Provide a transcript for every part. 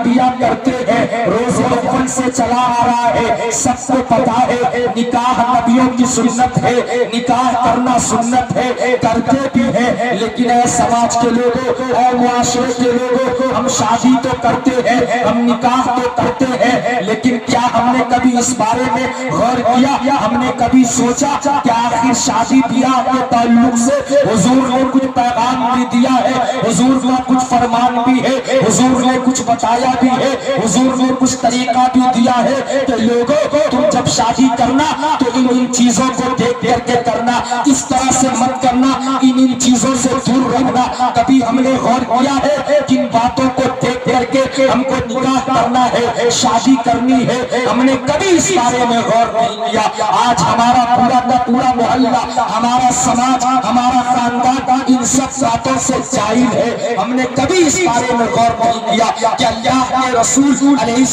بیاہ کرتے ہیں، روز اول سے چلا آ رہا ہے، سب کو پتا ہے نکاح نبیوں کی سنت ہے، نکاح کرنا سنت ہے، کرتے بھی ہیں، لیکن اے سماج کے لوگوں، اے معاشرے کے لوگوں، ہم شادی تو کرتے ہیں، ہم نکاح تو کرتے ہیں، لیکن کیا ہم نے کبھی اس بارے میں غور کیا؟ ہم نے کبھی سوچا کہ آخر شادی بیاہ کے تعلق سے حضور نے کچھ پیغام بھی دیا ہے، حضور نے کچھ فرمان بھی ہے، حضور نے کچھ بتایا بھی ہے، حضور نے کچھ طریقہ بھی دیا ہے کہ لوگوں تم جب شادی کرنا تو ان چیزوں کو دیکھ کر کے کرنا، اس طرح سے مت کرنا، ان چیزوں سے دور رہنا۔ کبھی ہم نے غور کیا ہے کن باتوں کو دیکھ کر کے ہم کو نکاح کرنا ہے، شادی کرنی ہے؟ ہم نے کبھی اس بارے میں غور نہیں کیا۔ آج ہمارا پورا کا پورا محلہ، ہمارا سماج، ہمارا خاندان ان سب باتوں سے جاہل ہے۔ ہم نے کبھی اس بارے میں غور نہیں کیا کہ اللہ کے رسول علیہ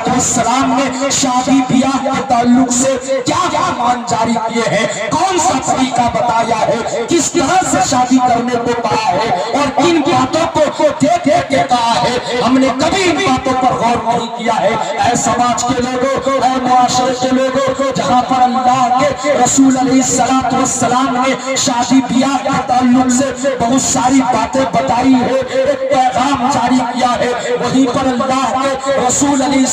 السلام نے شادی بیاہ کے تعلق سے کیا فرمان جاری کیے ہیں، کون سا طریقہ بتایا ہے، کس طرح سے شادی کرنے کو کہا ہے اور کن باتوں کو دیکھ کے کہا ہے۔ ہم نے کبھی ان باتوں پر غور نہیں کیا ہے۔ اے سماج کے لوگوں، اے معاشرے کے لوگوں، جہاں پر اللہ کے رسول علیہ السلام نے شادی بیاہ کے تعلق سے بہت ساری باتیں بتائی ہے، ایک پیغام جاری کیا ہے، وہیں پر اللہ کے رسول علیہ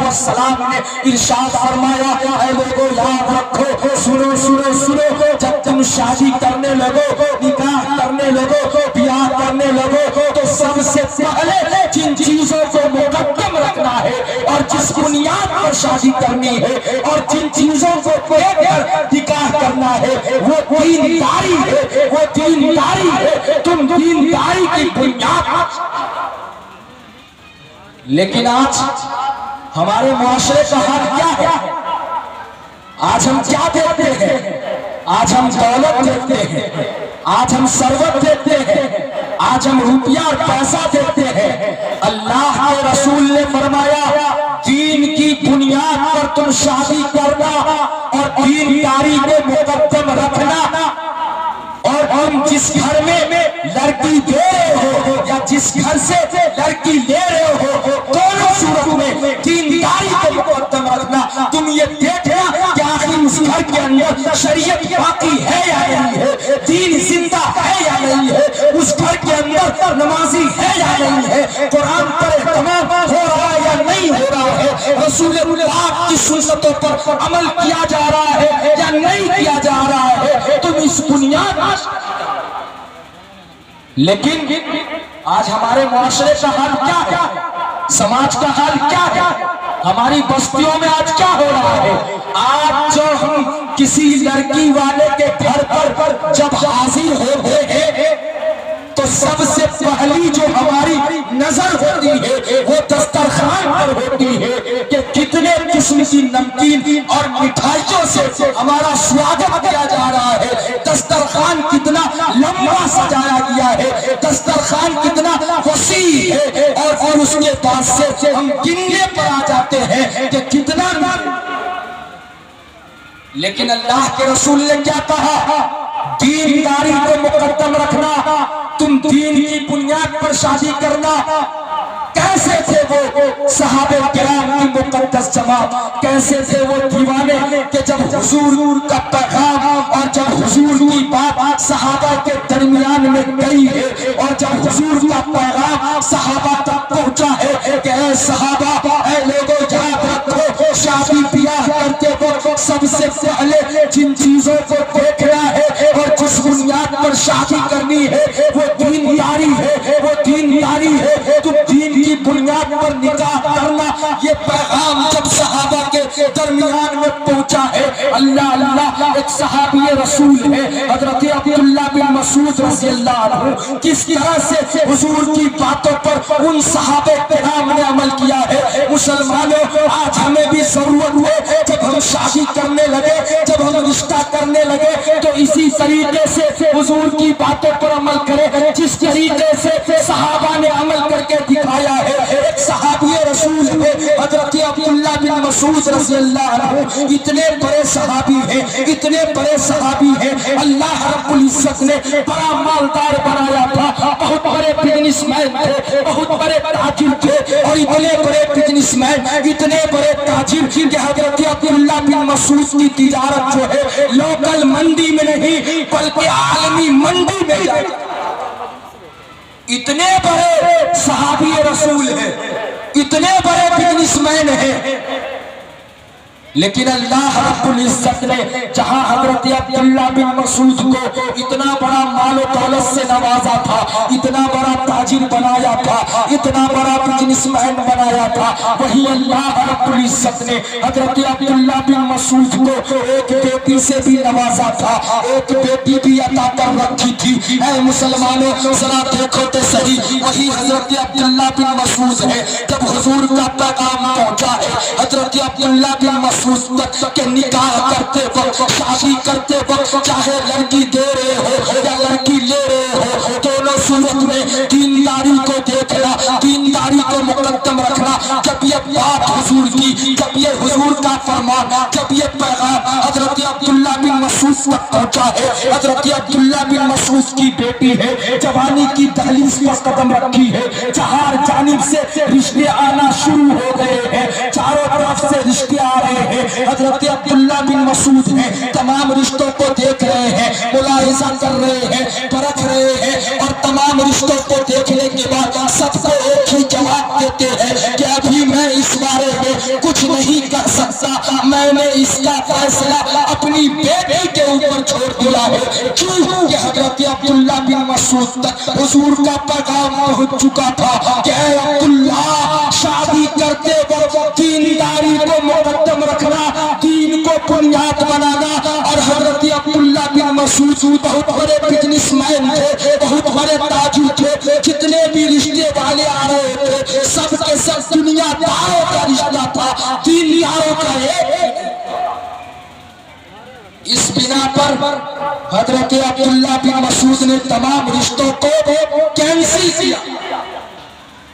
السلام نے ارشاد فرمایا، اے لوگوں یاد رکھو، سنو سنو سنو، جب تم شادی کرنے لگو، نکاح کرنے لگو، بیاہ کرنے لگو، تو سب سے پہلے جن چیزوں کو مقدم رکھنا ہے اور جس بنیاد پر شادی کرنی ہے اور جن چیزوں کو دیکھ کر نکاح کرنا ہے وہ دینداری ہے، وہ دینداری ہے۔ تم دینداری کی بنیاد۔ لیکن آج ہمارے معاشرے کا حال کیا ہے؟ آج ہم کیا دیکھتے ہیں؟ آج ہم دولت دیکھتے ہیں، آج ہم ثروت دیکھتے ہیں، آج ہم روپیہ اور پیسہ دیکھتے ہیں۔ اللہ کے رسول نے فرمایا دین کی بنیاد پر تم شادی کرنا اور دینداری کو مقدم رکھنا، اور تم جس گھر میں لڑکی دے رہے ہو یا جس گھر سے لڑکی لے رہے ہو، دونوں صورت میں دینداری کو مقدم رکھنا۔ تم یہ دیکھنا کہ آخر اس گھر کے اندر شریعت باقی ہے یا نہیں ہے، دین زندہ ہے یا نہیں ہے، اس گھر کے اندر نمازی ہے یا نہیں ہے، قرآن پر اہتمام ہو رہا ہے یا نہیں ہو رہا ہے، رسول اللہ کی سنتوں پر عمل کیا جا رہا ہے یا نہیں کیا جا رہا ہے۔ تم اس بنیاد۔ لیکن آج ہمارے معاشرے کا حال کیا ہے؟ سماج کا حال کیا ہے؟ ہماری بستیوں میں آج کیا ہو رہا ہے؟ آج جو ہم کسی لڑکی والے کے گھر پر جب حاضر ہوتے ہیں تو سب سے پہلی جو ہماری نظر ہوتی ہے وہ دسترخوان پر ہوتی ہے کہ کتنے قسم کی نمکین اور مٹھائیوں سے ہمارا سواگت کیا جا رہا ہے، دسترخوان کتنا لمبا سجایا گیا ہے، دسترخوان کتنا وسیع ہے، اور اس کے بعد سے ہم گننے پر آ جاتے ہیں کہ کتنا۔ لیکن اللہ کے رسول نے کیا کہا؟ دینداری کو مقدم رکھنا، تم دین کی بنیاد پر شادی کرنا۔ کیسے تھے وہ صحابہ کرام کی مقدس جماعت، کیسے تھے وہ دیوانے کہ جب حضور کا پیغام اور جب حضور کی بات صحابہ کے درمیان میں گئی ہے اور جب حضور کا پیغام صحابہ تک پہنچا ہے کہ اے صحابہ، اے لوگوں یاد رکھو، شادی بیاہ کرتے وقت سب سے پہلے جن چیزوں کو دیکھنا ہے اور جس بنیاد پر شادی کرنی ہے وہ دینداری ہے، وہ دینداری ہے۔ تو دین کی بنیاد پر نکاح کرنا، یہ پیغام جب صحابہ کے درمیان میں پہنچا ہے، اللہ اللہ، ایک صحابی رسول ہے حضرت عبداللہ بن مسعود رضی اللہ عنہ، کس طرح سے حضور کی باتوں پر ان صحابہ کرام نے عمل کیا ہے۔ مسلمانوں، آج ہمیں بھی ضرورت ہے جب ہم شادی کرنے لگے، جب ہم رشتہ کرنے لگے تو اسی طریقے سے حضور کی باتوں پر عمل کریں جس طریقے سے صحابہ نے عمل کر کے دکھایا ہے۔ ایک صحابی رسول ہے حضرت عبداللہ بن مسعود رضی اللہ عنہ اتنے بڑے صحابی ہیں، اتنے بڑے صحابی ہیں، اللہ رب العزت نے بڑا مالدار بنایا تھا، بہت بڑے بزنس مین تھے، بہت بڑے تاجر تھے، اور اتنے بڑے بزنس مین، اتنے بڑے تاجر کہ حضرت عبداللہ بن مسعود کی تجارت جو ہے لوکل منڈی میں نہیں بلکہ عالمی منڈی میں جائے۔ اتنے بڑے صحابی رسول ہیں، اتنے بڑے بزنس مین ہیں، لیکن اللہ رب العزت نے جہاں حضرت عبداللہ بن مسعود کو اتنا بڑا مال و دولت سے نوازا تھا، اتنا بڑا تاجر بنایا تھا، اتنا بڑا بزنس مین بنایا تھا، وہی اللہ رب العزت نے حضرت عبداللہ بن مسعود کو ایک بیٹی سے بھی نوازا تھا، ایک بیٹی بھی عطا کر رکھی تھی۔ اے مسلمانوں ذرا دیکھو تو صحیح، وہی حضرت عبداللہ بن مسعود ہے، جب حضور کا پیغام پہنچا ہے حضرت عبداللہ بن مسعود کہ نکاح کرتے وقت، شادی کرتے وقت، چاہے لڑکی دے رہے ہو یا لڑکی لے رہے ہو، دونوں صورت میں دینداری کو دیکھنا، دینداری کو مقدم رکھنا۔ جب یہ بات حضور کی، جب یہ حضور کا فرمان، جب یہ پیغام حضرت عبداللہ بن مسعود تک پہنچا ہے، حضرت عبداللہ بن مسعود کی بیٹی ہے، جوانی کی دہلیز پر قدم رکھی ہے، چہار جانب سے رشتے آنا شروع ہو گئے ہیں، چاروں طرف سے رشتے آ رہے ہیں، حضرت عبداللہ بن مسعود ہیں تمام رشتوں کو دیکھ رہے ہیں، ملاحظہ کر رہے ہیں، پرکھ رہے ہیں، اور تمام رشتوں کو دیکھنے کے بعد سب کو ایک ہی جواب دیتے ہیں کہ ابھی میں اس بارے میں کچھ نہیں کر سکتا، میں نے اس کا فیصلہ اپنی بیٹی کے اوپر چھوڑ دیا ہے۔ کیوں کہ حضرت عبداللہ بن مسعود تک حضور کا پیغام پہنچ چکا تھا کہ اے عبداللہ، شادی کرتے وقت دینداری کو مقدم رکھنا، دین کو بنیاد بنانا۔ اور حضرت عبداللہ بن مسعود بہت بڑے بزنس مین تھے، بہت بڑے تاجر تھے، جتنے بھی رشتے والے آ رہے تھے سب کے سب دنیا داروں کا رشتہ تھا، دین داروں کا ایک۔ اس بنا پر حضرت عبداللہ بن مسعود نے تمام رشتوں کو کینسل کیا۔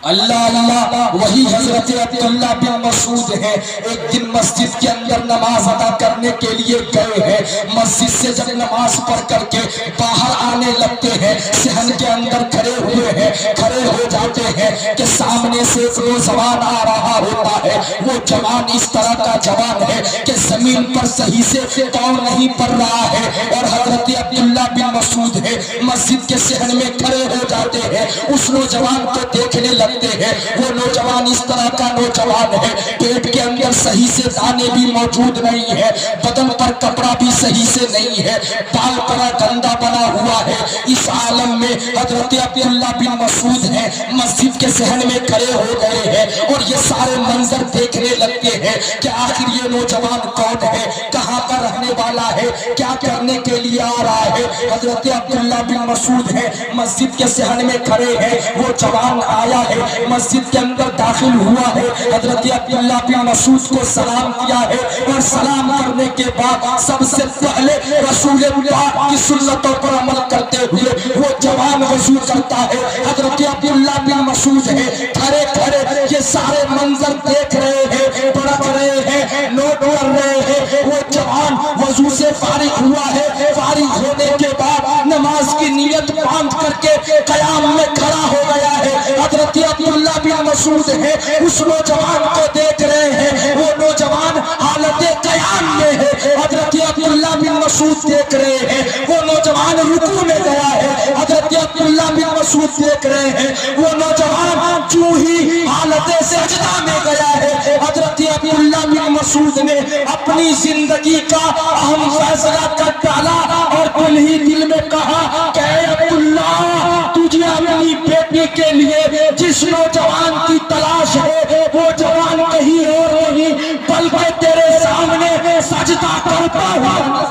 اللہ اللہ، وہی حضرت عبداللہ بن مسعود ہیں، ایک دن مسجد کے اندر نماز ادا کرنے کے لیے گئے ہیں، مسجد سے جب نماز پڑھ کر کے باہر آنے لگتے ہیں، صحن کے اندر کھڑے ہوئے ہیں، کھڑے ہو جاتے ہیں کہ سامنے سے ایک نوجوان آ رہا ہوتا ہے۔ وہ جوان اس طرح کا جوان ہے کہ زمین پر صحیح سے پاؤں نہیں پڑ رہا ہے، اور حضرت عبداللہ بن مسعود ہے مسجد کے صحن میں کھڑے ہو جاتے ہیں، اس نوجوان کو دیکھنے لگتے ہیں۔ وہ نوجوان اس طرح کا نوجوان ہے، پیٹ کے اندر صحیح سے دانے بھی موجود نہیں ہے، بدن پر کپڑا بھی صحیح سے نہیں ہے، بال بڑا گندا بنا ہوا ہے۔ اس عالم میں حضرت عبداللہ بن مسعود ہیں مسجد کے صحن میں کھڑے ہو گئے ہیں، اور یہ سارے منظر دیکھنے لگتے ہیں کہ آخر یہ نوجوان کون ہے، کہاں کا رہنے والا ہے، کیا کرنے کے لیے آ رہا ہے۔ حضرت عبداللہ بن مسعود ہیں مسجد کے صحن میں کھڑے ہیں، وہ جوان آیا ہے، مسجد کے اندر داخل ہوا ہے، حضرت عبداللہ بن مسعود کو سلام کیا ہے، اور سلام کرنے کے بعد سب سے پہلے رسول پاک کی سنتوں پر عمل کرتے ہوئے وہ جوان وضو کرتا ہے۔ حضرت عبداللہ بن مسعود ہے کھڑے کھڑے یہ سارے منظر دیکھ رہے ہیں، پرکھ رہے ہیں، نوٹ کر رہے ہیں۔ وہ جوان وضو سے فارغ ہوا ہے، فارغ ہونے کے بعد نماز کی نیت باندھ کر کے قیام میں کھڑا ہو گیا ہے۔ حضرت عبداللہ بن مسعود ہے اس نوجوان کو دیکھ رہے ہیں، وہ نوجوان حالت قیام میں ہے، حضرت عبداللہ بن مسعود دیکھ رہے ہیں، وہ نوجوان رکوع میں گیا ہے، حضرت عبداللہ بن مسعود دیکھ رہے ہیں، وہ نوجوان جو ہی حالت سجدہ میں گیا ہے، حضرت عبداللہ بن مسعود نے اپنی زندگی کا اہم فیصلہ کر ڈالا، اور دل ہی دل میں کہا کہ اے عبداللہ، تجھے اپنی بیٹی کے لیے جس نوجوان کی تلاش ہے وہ جوان کہیں اور نہیں بلکہ تیرے سامنے سجدہ کرتا ہوا۔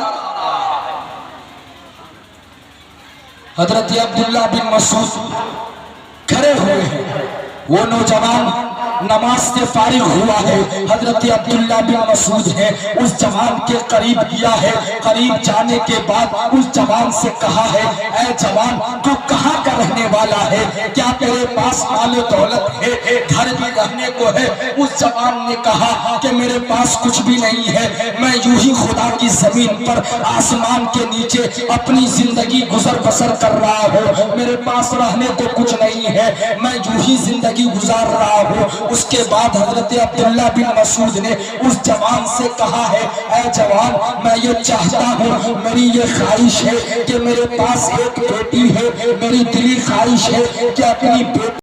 حضرت عبداللہ بن مسعود کھڑے ہوئے ہیں، وہ نوجوان نماز سے فارغ ہوا ہے، حضرت عبداللہ بن مسعود ہے اس جوان کے قریب گیا ہے، قریب جانے کے بعد اس جوان سے کہا ہے اے جوان تو کہاں کا رہنے والا ہے، کیا تیرے پاس مال و دولت ہے، گھر بھی رہنے کو ہے؟ اس جوان نے کہا کہ میرے پاس کچھ بھی نہیں ہے، میں یوں ہی خدا کی زمین پر آسمان کے نیچے اپنی زندگی گزر بسر کر رہا ہوں، میرے پاس رہنے کو کچھ نہیں ہے، میں یوں ہی زندگی گزار رہا ہوں۔ اس کے بعد حضرت عبداللہ بن مسعود نے اس جوان سے کہا ہے اے جوان میں یہ چاہتا ہوں، میری یہ خواہش ہے کہ میرے پاس ایک بیٹی ہے، میری دلی خواہش ہے کہ اپنی بیٹی